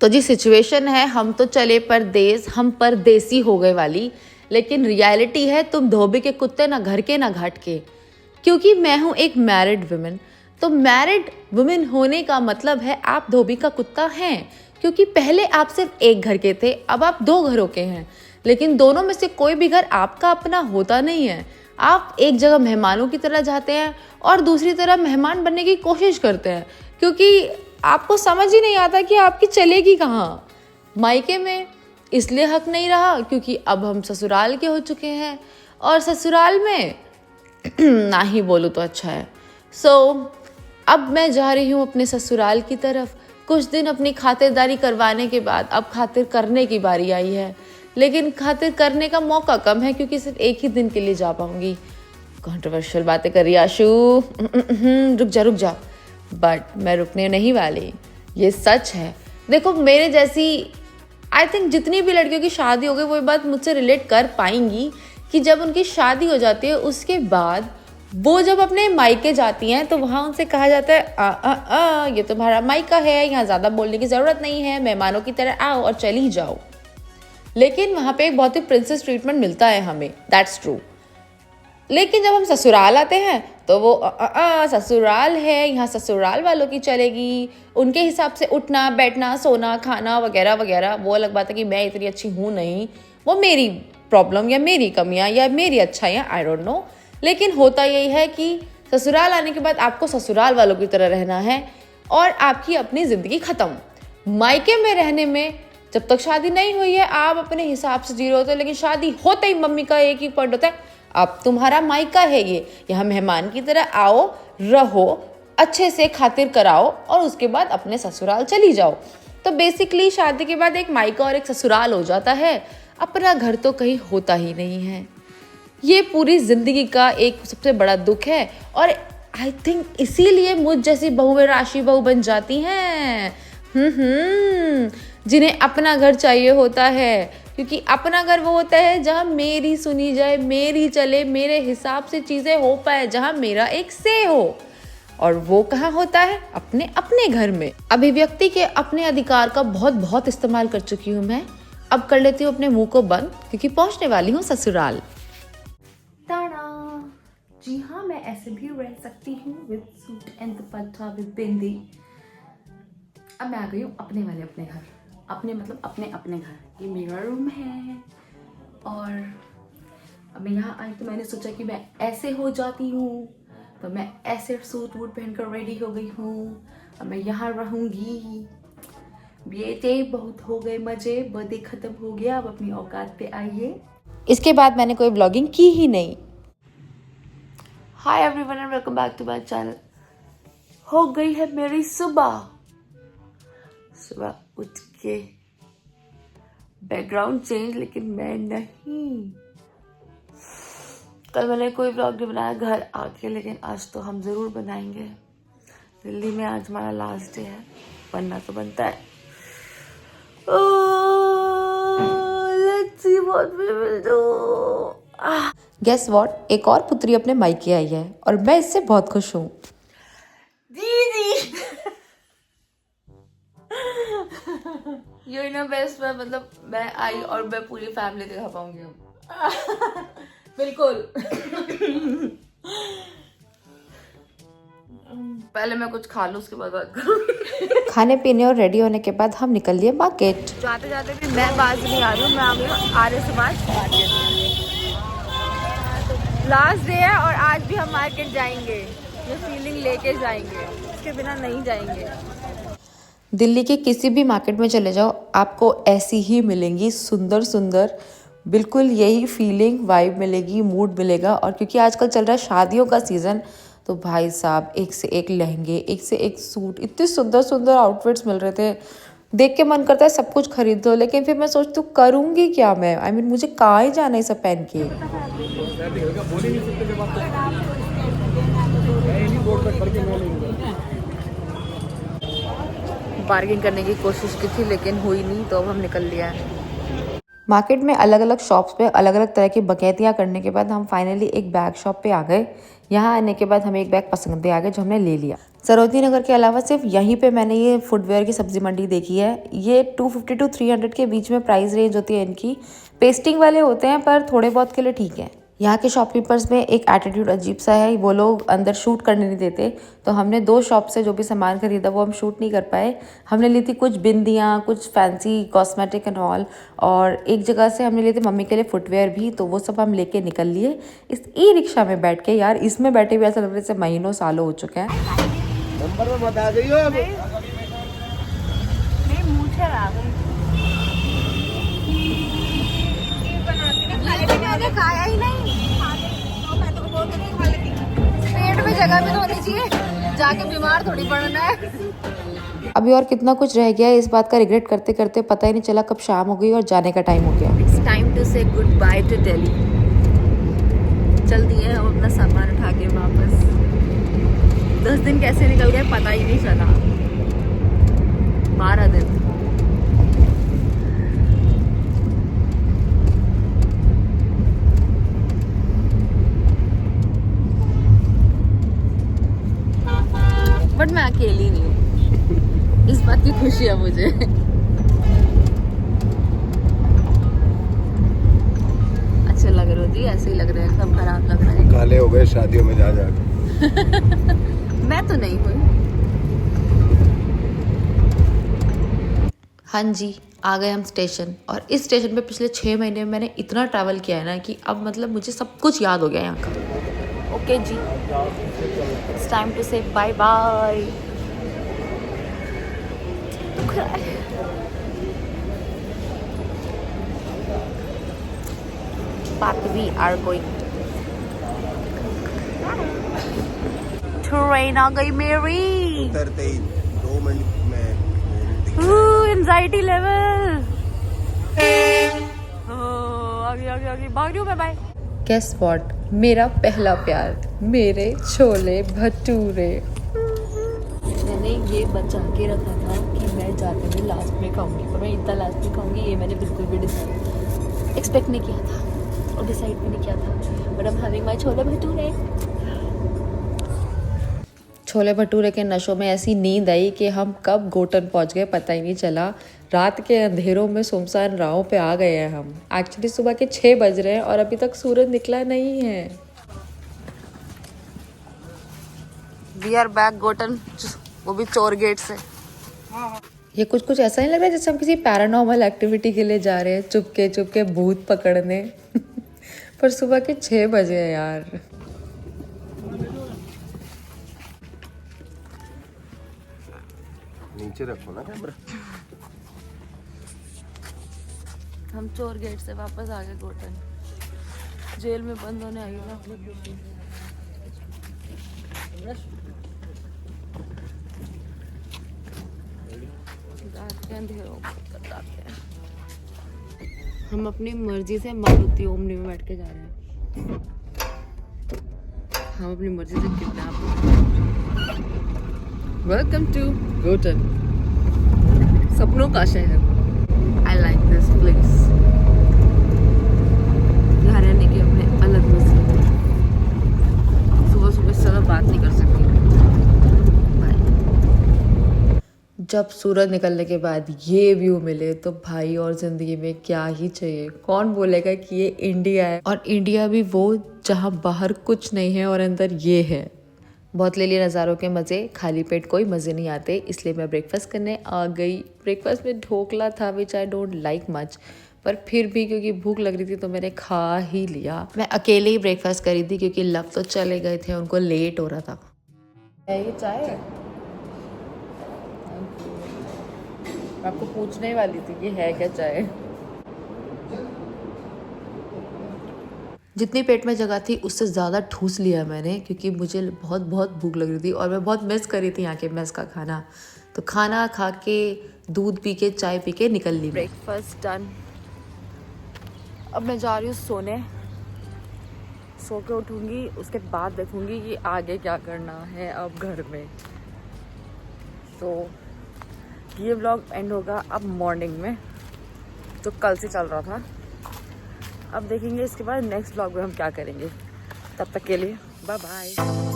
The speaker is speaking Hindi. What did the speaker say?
तो जी सिचुएशन है, हम तो चले परदेस, हम परदेसी हो गए वाली, लेकिन रियलिटी है तुम धोबी के कुत्ते ना घर के ना घाट के। क्योंकि मैं हूँ एक मैरिड वुमेन, तो मैरिड वुमेन होने का मतलब है आप धोबी का कुत्ता हैं। क्योंकि पहले आप सिर्फ एक घर के थे, अब आप 2 घरों के हैं, लेकिन दोनों में से कोई भी घर आपका अपना होता नहीं है। आप एक जगह मेहमानों की तरह जाते हैं और दूसरी तरह मेहमान बनने की कोशिश करते हैं, क्योंकि आपको समझ ही नहीं आता कि आपकी चलेगी कहाँ। मायके में इसलिए हक नहीं रहा क्योंकि अब हम ससुराल के हो चुके हैं, और ससुराल में ना ही बोलूँ तो अच्छा है। अब मैं जा रही हूँ अपने ससुराल की तरफ। कुछ दिन अपनी खातिरदारी करवाने के बाद अब खातिर करने की बारी आई है, लेकिन खातिर करने का मौका कम है क्योंकि सिर्फ एक ही दिन के लिए जा पाऊंगी। कंट्रोवर्शियल बातें कर रही आशु, रुक जा। बट मैं रुकने नहीं वाली, ये सच है। देखो मेरे जैसी आई थिंक जितनी भी लड़कियों की शादी हो गई वो ये बात मुझसे रिलेट कर पाएंगी कि जब उनकी शादी हो जाती है उसके बाद वो जब अपने मायके जाती हैं तो वहाँ उनसे कहा जाता है ये तुम्हारा मायका है, यहाँ ज़्यादा बोलने की ज़रूरत नहीं है, मेहमानों की तरह आओ और चली जाओ। लेकिन वहाँ पे एक बहुत ही प्रिंसेस ट्रीटमेंट मिलता है हमें, दैट्स ट्रू। लेकिन जब हम ससुराल आते हैं तो वो ससुराल है, यहाँ ससुराल वालों की चलेगी, उनके हिसाब से उठना बैठना सोना खाना वगैरह वगैरह। वो अलग बात है कि मैं इतनी अच्छी हूँ नहीं, वो मेरी प्रॉब्लम या मेरी कमियाँ या मेरी अच्छाइयाँ, आई डोंट नो। लेकिन होता यही है कि ससुराल आने के बाद आपको ससुराल वालों की तरह रहना है और आपकी अपनी ज़िंदगी ख़त्म। मायके में रहने में जब तक शादी नहीं हुई है आप अपने हिसाब से जी रहे होते हैं, लेकिन शादी होते ही मम्मी का एक ही पॉइंट होता है, अब तुम्हारा मायका है ये, यहाँ मेहमान की तरह आओ, रहो, अच्छे से खातिर कराओ और उसके बाद अपने ससुराल चली जाओ। तो बेसिकली शादी के बाद एक मायका और एक ससुराल हो जाता है, अपना घर तो कहीं होता ही नहीं है। ये पूरी ज़िंदगी का एक सबसे बड़ा दुख है और आई थिंक इसीलिए मुझ जैसी बहुएं राशि बहू बन जाती हैं, जिन्हें अपना घर चाहिए होता है। क्योंकि अपना घर वो होता है जहाँ मेरी सुनी जाए, मेरी चले, मेरे हिसाब से चीज़ें हो पाए, जहाँ मेरा एक से हो। और वो कहाँ होता है? अपने अपने घर में। अभिव्यक्ति के अपने अधिकार का बहुत बहुत इस्तेमाल कर चुकी हूँ मैं, अब कर लेती हूँ अपने मुंह को बंद क्योंकि पहुँचने वाली हूँ ससुराल। जी हाँ, मैं ऐसे भी रह सकती हूँ with suit and dupatta with bindi. अब मैं आ गई हूँ अपने वाले अपने घर, अपने मतलब अपने अपने घर। ये मेरा रूम है और अब मैं यहाँ आई तो मैंने सोचा कि मैं ऐसे हो जाती हूँ, तो मैं ऐसे सूट वूट पहनकर रेडी हो गई हूँ। अब मैं यहाँ रहूँगी। बेटे बहुत हो गए मजे, बर्थडे खत्म हो गया, अब अपनी औकात पे आइए। इसके बाद मैंने कोई ब्लॉगिंग की ही नहीं। Hi everyone and welcome back to my channel. हो गई है मेरी सुबह उठ के बैकग्राउंड चेंज, लेकिन मैं नहीं। कल मैंने कोई व्लॉग नहीं बनाया घर आके, लेकिन आज तो हम ज़रूर बनाएंगे। दिल्ली में आज हमारा लास्ट डे है, बनना तो बनता है। Let's see what we will do. Guess what, एक और पुत्री अपने मायके आई है और मैं इससे बहुत खुश हूँ। दीदी यू नो बेस्ट, मतलब मैं आई और मैं पूरी फैमिली दिखा पाऊंगी अब। बिल्कुल। पहले मैं कुछ खा लूं उसके बाद बात करूंगी। खाने पीने और रेडी होने के बाद हम निकल लिए मार्केट। जाते जाते भी मैं बाज नहीं आ रही हूँ, मैं आ गई हूँ Arya Samaj market. Last day है और आज भी हम मार्केट जाएंगे, ये फीलिंग लेके जाएंगे, इसके बिना नहीं जाएंगे। दिल्ली के किसी भी मार्केट में चले जाओ आपको ऐसी ही मिलेंगी सुंदर सुंदर, बिल्कुल यही फीलिंग वाइब मिलेगी, मूड मिलेगा। और क्योंकि आजकल चल रहा है शादियों का सीज़न, तो भाई साहब एक से एक लहंगे, एक से एक सूट, इतने सुंदर सुंदर आउटफिट्स मिल रहे थे, देख के मन करता है सब कुछ खरीद लो। लेकिन फिर मैं सोचती हूँ करूँगी क्या मैं, I mean, मुझे कहाँ ही जाना है सब पहन के। बार्गेन करने की कोशिश की थी लेकिन हुई नहीं, तो अब हम निकल लिया है। मार्केट में अलग अलग शॉप्स पे अलग अलग तरह की बकैतियाँ करने के बाद हम फाइनली एक बैग शॉप पे आ गए। यहाँ आने के बाद हमें एक बैग पसंद आ गया जो हमने ले लिया। सरोजनी नगर के अलावा सिर्फ यहीं पे मैंने ये फुटवेयर की सब्जी मंडी देखी है। ये 250 to 300 के बीच में प्राइस रेंज होती है इनकी। पेस्टिंग वाले होते हैं पर थोड़े बहुत के लिए ठीक है। यहाँ के शॉपकीपर्स में एक एटीट्यूड अजीब सा है, वो लोग अंदर शूट करने नहीं देते। तो हमने 2 शॉप से जो भी सामान खरीदा वो हम शूट नहीं कर पाए। हमने ली थी कुछ बिंदियाँ, कुछ फैंसी कॉस्मेटिक एंड ऑल, और एक जगह से हमने लिए थे मम्मी के लिए फुटवेयर भी, तो वो सब हम लेके निकल लिए इस ई रिक्शा में बैठ के। यार इसमें बैठे हुए ऐसा लग रहा है जैसे महीनों सालों हो चुके हैं। नंबर में बता दियो अब। नहीं मुझे आ गई मैंने खाया ही नहीं। मैं तो बोल के खा लेती। पेट में जगह भी तो होनी चाहिए, जाके बीमार थोड़ी पड़ना है। अभी और कितना कुछ रह गया है, इस बात का रिग्रेट करते करते पता ही नहीं चला कब शाम हो गई और जाने का टाइम हो गया। इट्स टाइम टू से गुड बाय टू दिल्ली। जल्दी है हम अपना सामान उठा के वापस। 10 दिन कैसे निकल गए पता ही नहीं चला। 12 दिन। बट मैं अकेली नहीं हूँ, इस बात की खुशी है मुझे। अच्छे लग रहे हो जी, ऐसे ही लग रहे हैं, एकदम खराब लग रहा है। काले हो गए शादियों में जा जा। मैं तो नहीं हुई। हाँ जी, आ गए हम स्टेशन। और इस स्टेशन पे पिछले 6 महीने में मैंने इतना ट्रैवल किया है ना कि अब मतलब मुझे सब कुछ याद हो गया यहाँ का। ओके जी, it's time to say bye bye. But we are going train आ गई मेरी। उतरते ही 2 मिनट में एंजाइटी लेवल। आगे आगे आगे भाग रही हूँ मैं। बाय। गेस व्हाट, मेरा पहला प्यार, मेरे छोले भटूरे। मैंने ये बचा के रखा था कि मैं जाते हुए लास्ट में खाऊंगी, पर मैं इतना लास्ट में खाऊंगी ये मैंने बिल्कुल भी एक्सपेक्ट नहीं किया था और डिसाइड भी नहीं किया था। But I am having my chole bhature. Chole bhature के नशों में ऐसी नींद आई कि हम कब गोटन पहुंच गए पता ही नहीं चला। रात के अंधेरों में सुनसान राहों पे आ गए हैं हम। एक्चुअली सुबह के 6 बज रहे हैं और अभी तक सूरज निकला नहीं है। वी आर बैक गोटन, वो भी चोर गेट से। ये कुछ ऐसा नहीं लग रहा है जैसे हम किसी पैरानॉर्मल एक्टिविटी के लिए जा रहे हैं, चुपके भूत पकड़ने। पर सुबह के 6 बजे हैं यार। नीचे रखो ना कैमरा। हम चोर गेट से वापस आ गए गोटन। जेल में बंद होने आई ना। हम अपनी मर्जी से मारुति ओमनी में बैठ के जा रहे हैं। हम अपनी मर्जी से किडनैप। वेलकम टू गोटन, सपनों का शहर। I like this place. यहाँ रहने की अपने अलग मजे। सुबह सुबह से बात नहीं कर सकती। जब सूरज निकलने के बाद ये व्यू मिले तो भाई और ज़िंदगी में क्या ही चाहिए। कौन बोलेगा कि ये इंडिया है, और इंडिया भी वो जहाँ बाहर कुछ नहीं है और अंदर ये है। बहुत ले लिए नज़ारों के मज़े, खाली पेट कोई मज़े नहीं आते, इसलिए मैं ब्रेकफास्ट करने आ गई। ब्रेकफास्ट में ढोकला था विच आई डोंट लाइक मच, पर फिर भी क्योंकि भूख लग रही थी तो मैंने खा ही लिया। मैं अकेले ही ब्रेकफास्ट करी थी क्योंकि लव तो चले गए थे, उनको लेट हो रहा था। ये चाय है? मैं आपको पूछने वाली थी कि है क्या चाय। जितनी पेट में जगह थी उससे ज़्यादा ठूस लिया मैंने, क्योंकि मुझे बहुत भूख लग रही थी और मैं बहुत मिस कर रही थी यहाँ के मेस का खाना। तो खाना खा के, दूध पी के, चाय पी के निकल ली। Breakfast done. अब मैं जा रही हूँ सोने। सो के उठूँगी, उसके बाद देखूँगी कि आगे क्या करना है अब घर में। तो ये व्लॉग एंड होगा अब मॉर्निंग में, जो कल से चल रहा था। अब देखेंगे इसके बाद नेक्स्ट व्लॉग में हम क्या करेंगे। तब तक के लिए बाय बाय।